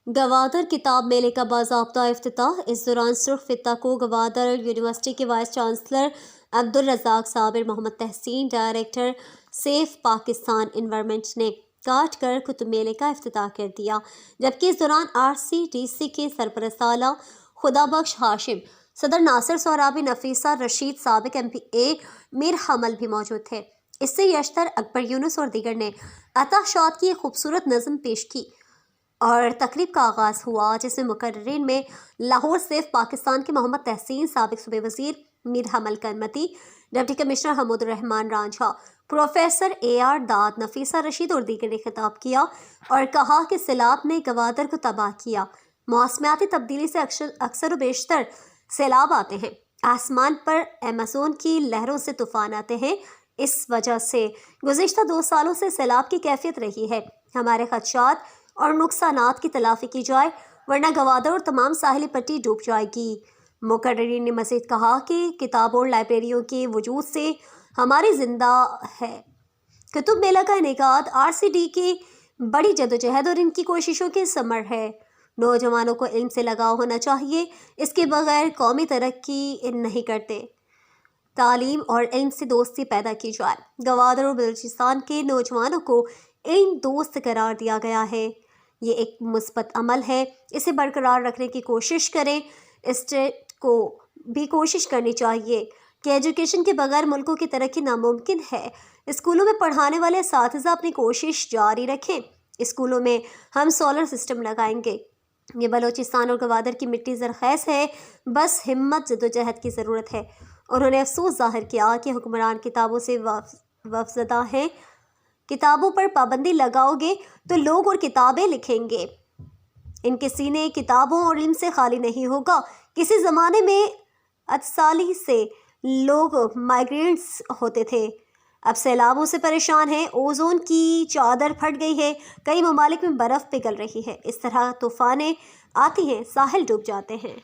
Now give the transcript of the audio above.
گوادر کتاب میلے کا باضابطہ افتتاح۔ اس دوران سرخ فطہ کو گوادر یونیورسٹی کے وائس چانسلر عبدالرزاق صابر، محمد تحسین، ڈائریکٹر سیف پاکستان انوائرنمنٹ نے کاٹ کر کتب میلے کا افتتاح کر دیا، جبکہ اس دوران RCDC کے سرپرست اعلیٰ خدا بخش ہاشم، صدر ناصر سہرابی، نفیسہ رشید، سابق MPA میر حمل بھی موجود تھے۔ اس سے یشتر، اکبر یونس اور دیگر نے عطا شاد کی ایک خوبصورت نظم پیش کی اور تقریب کا آغاز ہوا، جس میں مقررین میں لاہور سیف پاکستان کے محمد تحسین، سابق صوبائی وزیر میر حمل کنمتی، ڈپٹی کمشنر حمود الرحمان رانجھا، پروفیسر AR داد، نفیسہ رشید اور دیگر نے خطاب کیا اور کہا کہ سیلاب نے گوادر کو تباہ کیا۔ موسمیاتی تبدیلی سے اکثر و بیشتر سیلاب آتے ہیں، آسمان پر ایمیزون کی لہروں سے طوفان آتے ہیں۔ اس وجہ سے گزشتہ 2 سالوں سے سیلاب کی کیفیت رہی ہے۔ ہمارے خدشات اور نقصانات کی تلافی کی جائے، ورنہ گوادر اور تمام ساحلی پٹی ڈوب جائے گی۔ مقررین نے مزید کہا کہ کتابوں اور لائبریریوں کے وجود سے ہماری زندہ ہے۔ کتب میلہ کا انعقاد RCD کی بڑی جدوجہد اور ان کی کوششوں کے ثمر ہے۔ نوجوانوں کو علم سے لگاؤ ہونا چاہیے، اس کے بغیر قومی ترقی نہیں کرتے۔ تعلیم اور علم سے دوستی پیدا کی جائے۔ گوادر اور بلوچستان کے نوجوانوں کو علم دوست قرار دیا گیا ہے، یہ ایک مثبت عمل ہے، اسے برقرار رکھنے کی کوشش کریں۔ اسٹیٹ کو بھی کوشش کرنی چاہیے کہ ایجوکیشن کے بغیر ملکوں کی ترقی ناممکن ہے۔ اسکولوں میں پڑھانے والے اساتذہ اپنی کوشش جاری رکھیں۔ اسکولوں میں ہم سولر سسٹم لگائیں گے۔ یہ بلوچستان اور گوادر کی مٹی زرخیز ہے، بس ہمت جدوجہد کی ضرورت ہے۔ انہوں نے افسوس ظاہر کیا کہ حکمران کتابوں سے وفزدہ ہیں۔ کتابوں پر پابندی لگاؤ گے تو لوگ اور کتابیں لکھیں گے، ان کے سینے کتابوں اور علم سے خالی نہیں ہوگا۔ کسی زمانے میں 8 سے لوگ مائیگرینٹس ہوتے تھے، اب سیلابوں سے پریشان ہیں، اوزون کی چادر پھٹ گئی ہے، کئی ممالک میں برف پگھل رہی ہے۔ اس طرح طوفانیں آتی ہیں، ساحل ڈوب جاتے ہیں۔